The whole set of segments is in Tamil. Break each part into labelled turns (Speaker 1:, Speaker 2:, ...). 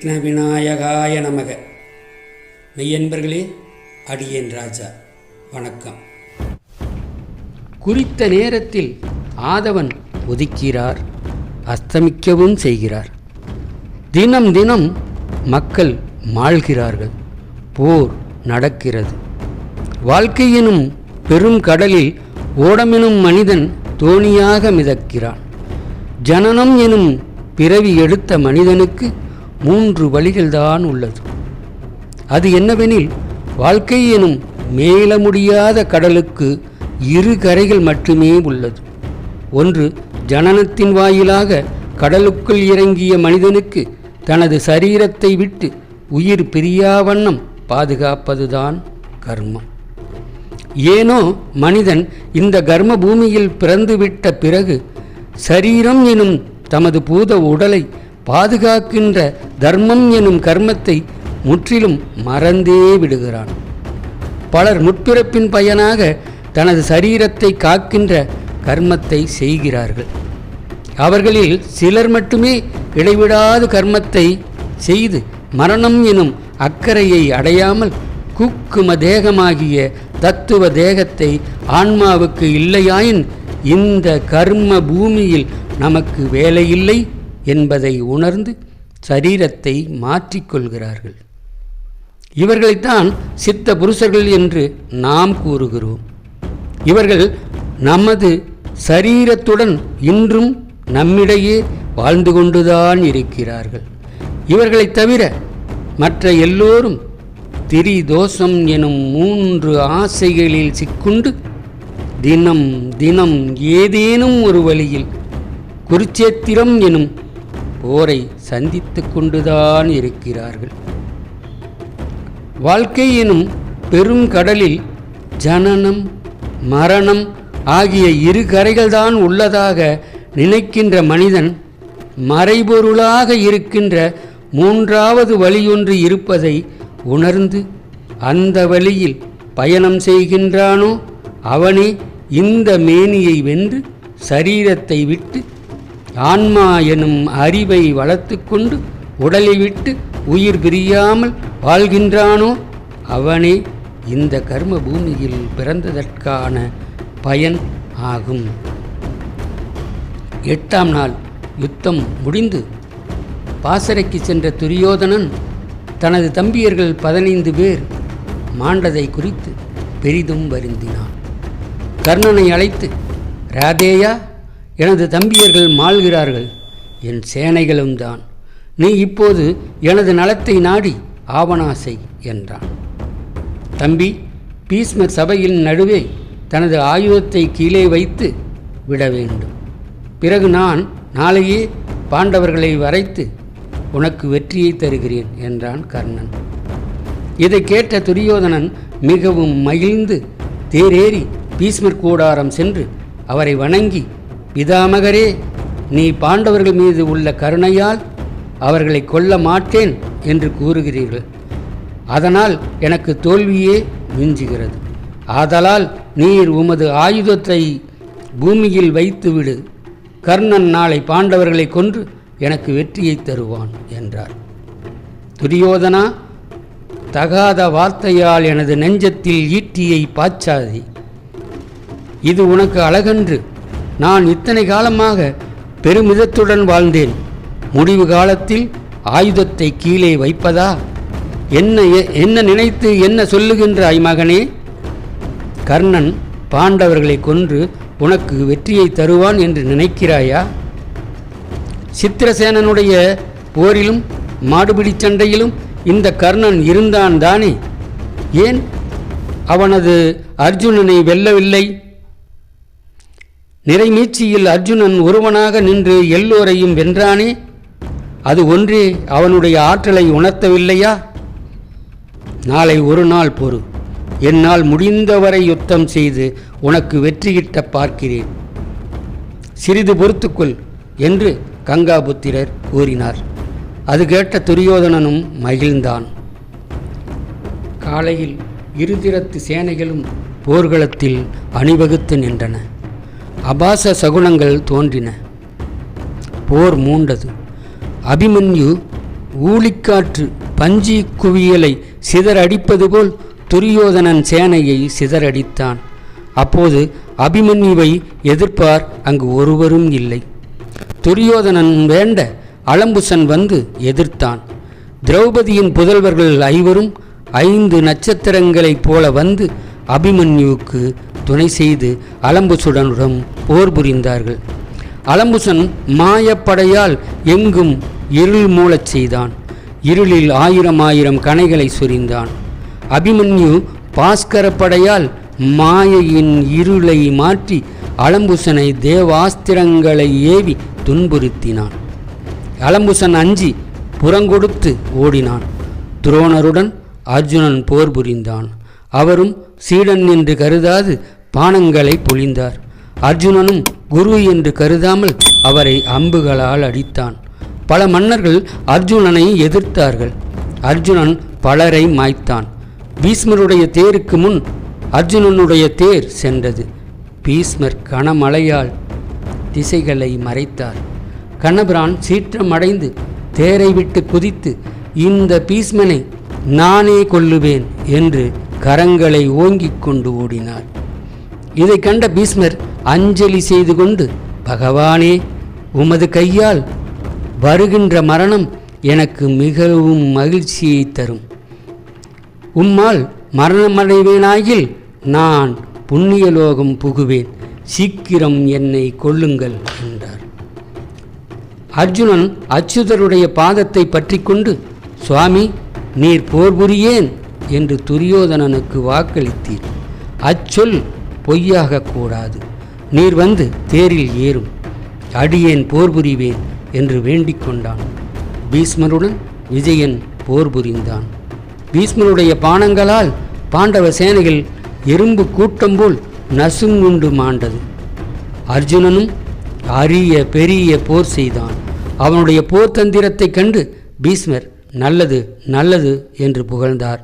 Speaker 1: விக்ன விநாயகாய நமக. மெய்யன்பர்களே, அடியேன் ராஜா வணக்கம். குறித்த நேரத்தில் ஆதவன் உதிக்கிறார், அஸ்தமிக்கவும் செய்கிறார். தினம் தினம் மக்கள் மாழ்கிறார்கள், போர் நடக்கிறது. வாழ்க்கையினும் பெரும் கடலில் ஓடமெனும் மனிதன் தோணியாக மிதக்கிறான். ஜனனம் எனும் பிறவி எடுத்த மனிதனுக்கு 3 வழிகள்தான் உள்ளது. அது என்னவெனில், வாழ்க்கை எனும் மேல முடியாத கடலுக்கு 2 கரைகள் மட்டுமே உள்ளது. ஒன்று, ஜனனத்தின் வாயிலாக கடலுக்குள் இறங்கிய மனிதனுக்கு தனது சரீரத்தை விட்டு உயிர் பிரியாவண்ணம் பாதுகாப்பதுதான் கர்மம். ஏனோ மனிதன் இந்த கர்ம பூமியில் பிறந்துவிட்ட பிறகு சரீரம் எனும் தமது பூத உடலை பாதுகாக்கின்ற தர்மம் எனும் கர்மத்தை முற்றிலும் மறந்தே விடுகிறான். பலர் முற்பிறப்பின் பயனாக தனது சரீரத்தை காக்கின்ற கர்மத்தை செய்கிறார்கள். அவர்களில் சிலர் மட்டுமே இடைவிடாது கர்மத்தை செய்து மரணம் எனும் அக்கறையை அடையாமல் குக்கும தேகமாகிய தத்துவ தேகத்தை ஆன்மாவுக்கு இல்லையாயின் இந்த கர்ம பூமியில் நமக்கு வேலையில்லை என்பதை உணர்ந்து சரீரத்தை மாற்றிக்கொள்கிறார்கள். இவர்களைத்தான் சித்த புருஷர்கள் என்று நாம் கூறுகிறோம். இவர்கள் நமது சரீரத்துடன் இன்றும் நம்மிடையே வாழ்ந்து கொண்டுதான் இருக்கிறார்கள். இவர்களைத் தவிர மற்ற எல்லோரும் திரிதோஷம் எனும் 3 ஆசைகளில் சிக்குண்டு தினம் தினம் ஏதேனும் ஒரு வழியில் குருச்சேத்திரம் எனும் போரை சந்தித்து கொண்டுதான் இருக்கிறார்கள். வாழ்க்கை எனும் பெரும் கடலில் ஜனனம் மரணம் ஆகிய 2 கரைகள்தான் உள்ளதாக நினைக்கின்ற மனிதன் மறைபொருளாக இருக்கின்ற 3வது வழியொன்று இருப்பதை உணர்ந்து அந்த வழியில் பயணம் செய்கின்றானோ அவனே இந்த மேனியை வென்று சரீரத்தை விட்டு ஆன்மா எனும் அறிவை வளர்த்து கொண்டு உடலை விட்டு உயிர் பிரியாமல் வாழ்கின்றானோ அவனே இந்த கர்ம பூமியில் பிறந்ததற்கான பயன் ஆகும். 8ஆம் நாள் யுத்தம் முடிந்து பாசறைக்கு சென்ற துரியோதனன் தனது தம்பியர்கள் 15 பேர் மாண்டதை குறித்து பெரிதும் வருந்தினான். கர்ணனை அழைத்து, ராதேயா, எனது தம்பியர்கள் மாள்கிறார்கள், என் சேனைகளும் தான். நீ இப்போது எனது நலத்தை நாடி ஆவனாசை என்றான். தம்பி பீஷ்மர் சபையின் நடுவே தனது ஆயுதத்தை கீழே வைத்து விட வேண்டும். பிறகு நான் நாளையே பாண்டவர்களை வரைத்து உனக்கு வெற்றியை தருகிறேன் என்றான் கர்ணன். இதை கேட்ட துரியோதனன் மிகவும் மகிழ்ந்து தேரேறி பீஷ்மர் கூடாரம் சென்று அவரை வணங்கி, பிதாமகரே, நீ பாண்டவர்கள் மீது உள்ள கருணையால் அவர்களை கொல்ல மாட்டேன் என்று கூறுகிறீர்கள். அதனால் எனக்கு தோல்வியே மிஞ்சுகிறது. ஆதலால் நீர் உமது ஆயுதத்தை பூமியில் வைத்துவிடு. கர்ணன் நாளை பாண்டவர்களை கொன்று எனக்கு வெற்றியை தருவான் என்றார். துரியோதனா, தகாத வார்த்தையால் எனது நெஞ்சத்தில் ஈட்டியை பாய்ச்சாதே. இது உனக்கு அழகன்று. நான் இத்தனை காலமாக பெருமிதத்துடன் வாழ்ந்தேன். முடிவு காலத்தில் ஆயுதத்தை கீழே வைப்பதா? என்ன நினைத்து என்ன சொல்லுகின்றாய் மகனே? கர்ணன் பாண்டவர்களை கொன்று உனக்கு வெற்றியை தருவான் என்று நினைக்கிறாயா? சித்திரசேனனுடைய போரிலும் மாடுபிடி சண்டையிலும் இந்த கர்ணன் இருந்தான் தானே? ஏன் அவனது அர்ஜுனனை வெல்லவில்லை? நிறைமீட்சியில் அர்ஜுனன் ஒருவனாக நின்று எல்லோரையும் வென்றானே, அது ஒன்றே அவனுடைய ஆற்றலை உணர்த்தவில்லையா? நாளை ஒரு நாள் பொறு, என்னால் முடிந்தவரை யுத்தம் செய்து உனக்கு வெற்றியிட்ட பார்க்கிறேன். சிறிது பொறுத்துக்கொள் என்று கங்காபுத்திரர் கூறினார். அது கேட்ட துரியோதனனும் மகிழ்ந்தான். காலையில் இருதிறத்து சேனைகளும் போர்க்களத்தில் அணிவகுத்து நின்றன. அபாச சகுனங்கள் தோன்றின. போர் மூண்டது. அபிமன்யு ஊழிக்காற்று பஞ்சி குவியலை சிதறடிப்பது போல் துரியோதனன் சேனையை சிதறடித்தான். அப்போது அபிமன்யுவை எதிர்ப்பார் அங்கு ஒருவரும் இல்லை. துரியோதனன் வேண்ட அலம்புசன் வந்து எதிர்த்தான். திரௌபதியின் புதல்வர்கள் 5 5 நட்சத்திரங்களைப் போல வந்து அபிமன்யுவுக்கு துணை செய்து அலம்புசுடனுடன் போர் புரிந்தார்கள். அலம்புசன் மாயப்படையால் எங்கும் இருள் மூளச் செய்தான். இருளில் 1000 கணைகளை சொரிந்தான். அபிமன்யு பாஸ்கரப்படையால் மாயையின் இருளை மாற்றி அலம்புசனை தேவாஸ்திரங்களை ஏவி துன்புறுத்தினான். அலம்புசன் அஞ்சி புறங்கொடுத்து ஓடினான். துரோணருடன் அர்ஜுனன் போர் புரிந்தான். அவரும் சீடன் என்று கருதாது பானங்களை பொழிந்தார். அர்ஜுனனும் குரு என்று கருதாமல் அவரை அம்புகளால் அடித்தான். பல மன்னர்கள் அர்ஜுனனை எதிர்த்தார்கள். அர்ஜுனன் பலரை மாய்த்தான். பீஷ்மருடைய தேருக்கு முன் அர்ஜுனனுடைய தேர் சென்றது. பீஷ்மர் கனமழையால் திசைகளை மறைத்தார். கண்ணபிரான் சீற்றமடைந்து தேரை விட்டு குதித்து, இந்த பீஷ்மனை நானே கொல்லுவேன் என்று கரங்களை ஓங்கிக் கொண்டு ஓடினார். இதை கண்ட பீஷ்மர் அஞ்சலி செய்து கொண்டு, பகவானே, உமது கையால் வருகின்ற மரணம் எனக்கு மிகவும் மகிழ்ச்சியை தரும். உம்மால் மரணமடைவேனாயில் நான் புண்ணியலோகம் புகுவேன். சீக்கிரம் என்னை கொல்லுங்கள் என்றார். அர்ஜுனன் அச்சுதருடைய பாதத்தை பற்றி கொண்டு, சுவாமி, நீர் போர் புரியேன் என்று துரியோதனனுக்கு வாக்களித்தீர். அச்சொல் பொய்யாக கூடாது. நீர் வந்து தேரில் ஏறும். அடியேன் போர் புரிவேன் என்று வேண்டிக் கொண்டான். பீஷ்மருடன் விஜயன் போர் புரிந்தான். பீஷ்மருடைய பானங்களால் பாண்டவ சேனைகள் எறும்பு கூட்டம் போல் நசுங்குண்டு மாண்டது. அர்ஜுனனும் அரிய பெரிய போர் செய்தான். அவனுடைய போர் தந்திரத்தை கண்டு பீஷ்மர் நல்லது நல்லது என்று புகழ்ந்தார்.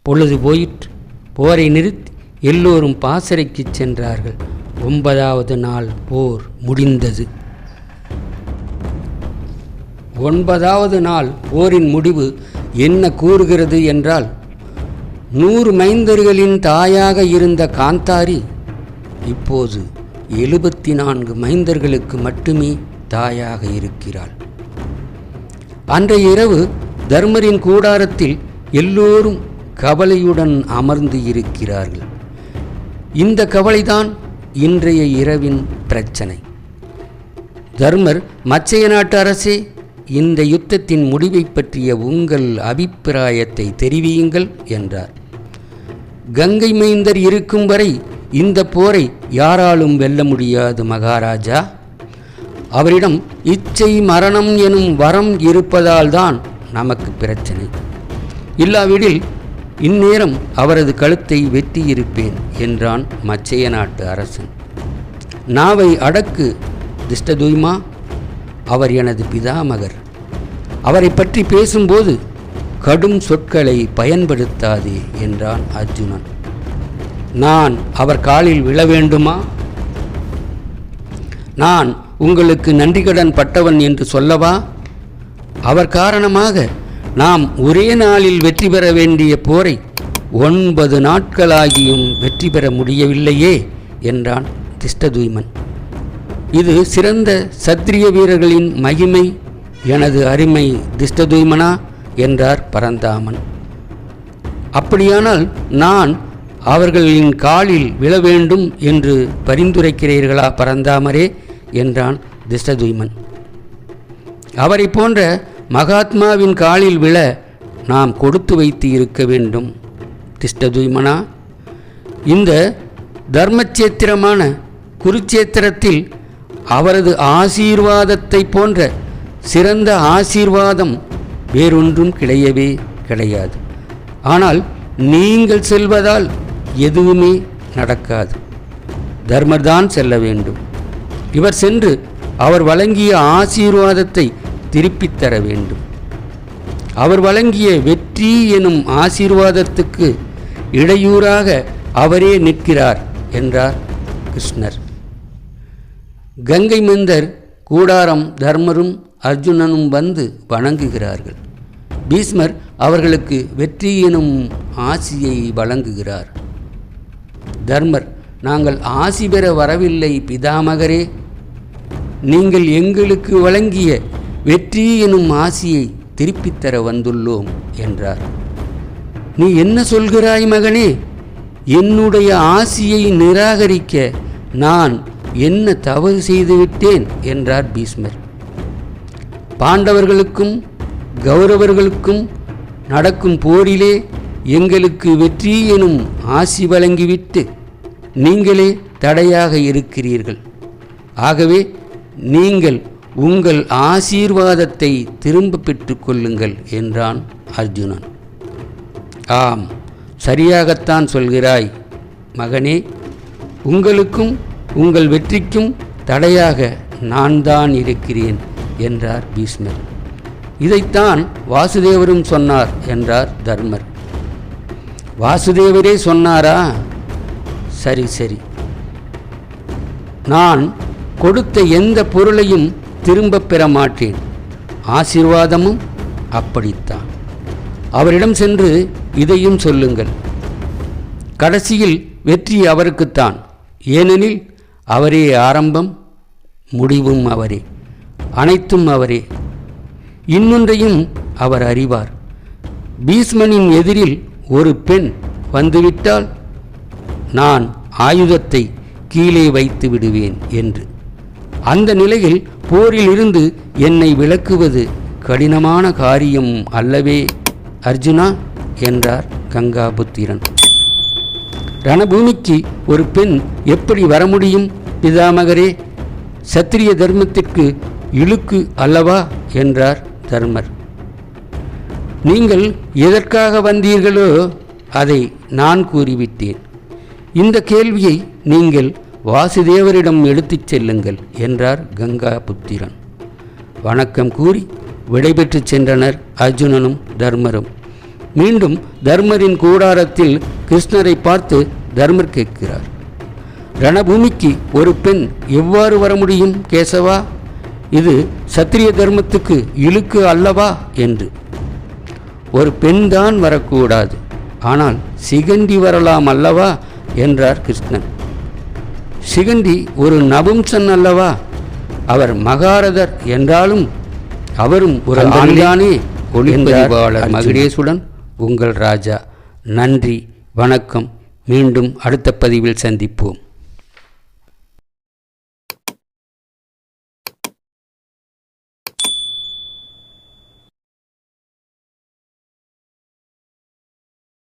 Speaker 1: பொழுது போயிற்று. போரை நிறுத்தி எல்லோரும் பாசறைக்கு சென்றார்கள். 9வது நாள் போர் முடிந்தது. 9வது நாள் போரின் முடிவு என்ன கூறுகிறது என்றால், 100 மைந்தர்களின் தாயாக இருந்த காந்தாரி இப்போது 74 மைந்தர்களுக்கு மட்டுமே தாயாக இருக்கிறாள். அன்றைய இரவு தர்மரின் கூடாரத்தில் எல்லோரும் கவலையுடன் அமர்ந்து இருக்கிறார்கள். இந்த கவலைதான் இன்றைய இரவின் பிரச்சனை. தர்மர், மச்சைய நாட்டு அரசே, இந்த யுத்தத்தின் முடிவை பற்றிய உங்கள் அபிப்பிராயத்தை தெரிவியுங்கள் என்றார். கங்கை மைந்தர் இருக்கும் வரை இந்த போரை யாராலும் வெல்ல முடியாது மகாராஜா. அவரிடம் இச்சை மரணம் எனும் வரம் இருப்பதால் தான் நமக்கு பிரச்சனை. இல்லாவிடில் இந்நேரம் அவரது கழுத்தை வெட்டியிருப்பேன் என்றான் மச்சைய நாட்டு அரசன். நாவை அடக்கு திஷ்டதுய்மா, அவர் எனது பிதாமகர். அவரை பற்றி பேசும்போது கடும் சொற்களை பயன்படுத்தாதே என்றான் அர்ஜுனன். நான் அவர் காலில் விழ வேண்டுமா? நான் உங்களுக்கு நன்றிகடன் பட்டவன் என்று சொல்லவா? அவர் காரணமாக நாம் ஒரே நாளில் வெற்றி பெற வேண்டிய போரை 9 நாட்களாகியும் வெற்றி பெற முடியவில்லையே என்றான் திஷ்டதுய்மன். இது சிறந்த சத்திரிய வீரர்களின் மகிமை எனது அருமை திஷ்டதுய்மனா என்றார் பரந்தாமன். அப்படியானால் நான் அவர்களின் காலில் விழ வேண்டும் என்று பரிந்துரைக்கிறீர்களா பரந்தாமரே என்றான் திஷ்டதுய்மன். அவரை போன்ற மகாத்மாவின் காலில் விழ நாம் கொடுத்து வைத்து இருக்க வேண்டும் திஷ்டதுய்மனா. இந்த தர்மச்சேத்திரமான குருச்சேத்திரத்தில் அவரது ஆசீர்வாதத்தை போன்ற சிறந்த ஆசீர்வாதம் வேறொன்றும் கிடையவே கிடையாது. ஆனால் நீங்கள் செல்வதால் எதுவுமே நடக்காது. தர்மர்தான் செல்ல வேண்டும். இவர் சென்று அவர் வழங்கிய ஆசீர்வாதத்தை திருப்பித் தர வேண்டும். அவர் வழங்கிய வெற்றி எனும் ஆசீர்வாதத்துக்கு இடையூறாக அவரே நிற்கிறார் என்றார் கிருஷ்ணர். கங்கை மைந்தர் கூடாரம் தர்மரும் அர்ஜுனனும் வந்து வணங்குகிறார்கள். பீஷ்மர் அவர்களுக்கு வெற்றி எனும் ஆசியை வழங்குகிறார். தர்மர், நாங்கள் ஆசி பெற வரவில்லை பிதாமகரே, நீங்கள் எங்களுக்கு வழங்கிய வெற்றி எனும் ஆசியை திருப்பித் தர வந்துள்ளோம் என்றார். நீ என்ன சொல்கிறாய் மகனே? என்னுடைய ஆசியை நிராகரிக்க நான் என்ன தவறு செய்துவிட்டேன் என்றார் பீஷ்மர். பாண்டவர்களுக்கும் கௌரவர்களுக்கும் நடக்கும் போரிலே எங்களுக்கு வெற்றி எனும் ஆசி வழங்கிவிட்டு நீங்களே தடையாக இருக்கிறீர்கள். ஆகவே நீங்கள் உங்கள் ஆசீர்வாதத்தை திரும்ப பெற்றுக்கொள்ளுங்கள் என்றான் அர்ஜுனன். ஆம், சரியாகத்தான் சொல்கிறாய் மகனே. உங்களுக்கும் உங்கள் வெற்றிக்கும் தடையாக நான் தான் இருக்கிறேன் என்றார் பீஷ்மர். இதைத்தான் வாசுதேவரும் சொன்னார் என்றார் தர்மர். வாசுதேவரே சொன்னாரா? சரி சரி, நான் கொடுத்த எந்த பொருளையும் திரும்ப பெற மாட்டேன். ஆசீர்வாதமும் அப்படித்தான். அவரிடம் சென்று இதையும் சொல்லுங்கள். கடைசியில் வெற்றி அவருக்குத்தான். ஏனெனில் அவரே ஆரம்பம், முடிவும் அவரே, அனைத்தும் அவரே. இன்னொன்றையும் அவர் அறிவார். பீஷ்மனின் எதிரில் ஒரு பெண் வந்துவிட்டால் நான் ஆயுதத்தை கீழே வைத்து விடுவேன் என்று. அந்த நிலையில் போரில் இருந்து என்னை விலக்குவது கடினமான காரியம் அல்லவே அர்ஜுனா என்றார் கங்காபுத்திரன். ரணபூமிக்கு ஒரு பெண் எப்படி வர முடியும் பிதாமகரே? சத்திரிய தர்மத்திற்கு இழுக்கு அல்லவா என்றார் தர்மர். நீங்கள் எதற்காக வந்தீர்களோ அதை நான் கூறிவிட்டேன். இந்த கேள்வியை நீங்கள் வாசுதேவரிடம் எடுத்துச் செல்லுங்கள் என்றார் கங்காபுத்திரன். வணக்கம் கூறி விடைபெற்று சென்றனர் அர்ஜுனனும் தர்மரும். மீண்டும் தர்மரின் கூடாரத்தில் கிருஷ்ணரை பார்த்து தர்மர் கேட்கிறார், ரணபூமிக்கு ஒரு பெண் எவ்வாறு வர முடியும் கேசவா? இது சத்திரிய தர்மத்துக்கு இழுக்கு அல்லவா என்று. ஒரு பெண்தான் வரக்கூடாது, ஆனால் சிகண்டி வரலாம் அல்லவா என்றார் கிருஷ்ணன். சிகண்டி ஒரு நபும்சன் அல்லவா? அவர் மகாரதர் என்றாலும் அவரும் ஒரு ஆண்தானே. ஒளிப்பதிவாளர் மகுடேசுடன் உங்கள் ராஜா. நன்றி, வணக்கம். மீண்டும் அடுத்த பதிவில் சந்திப்போம்.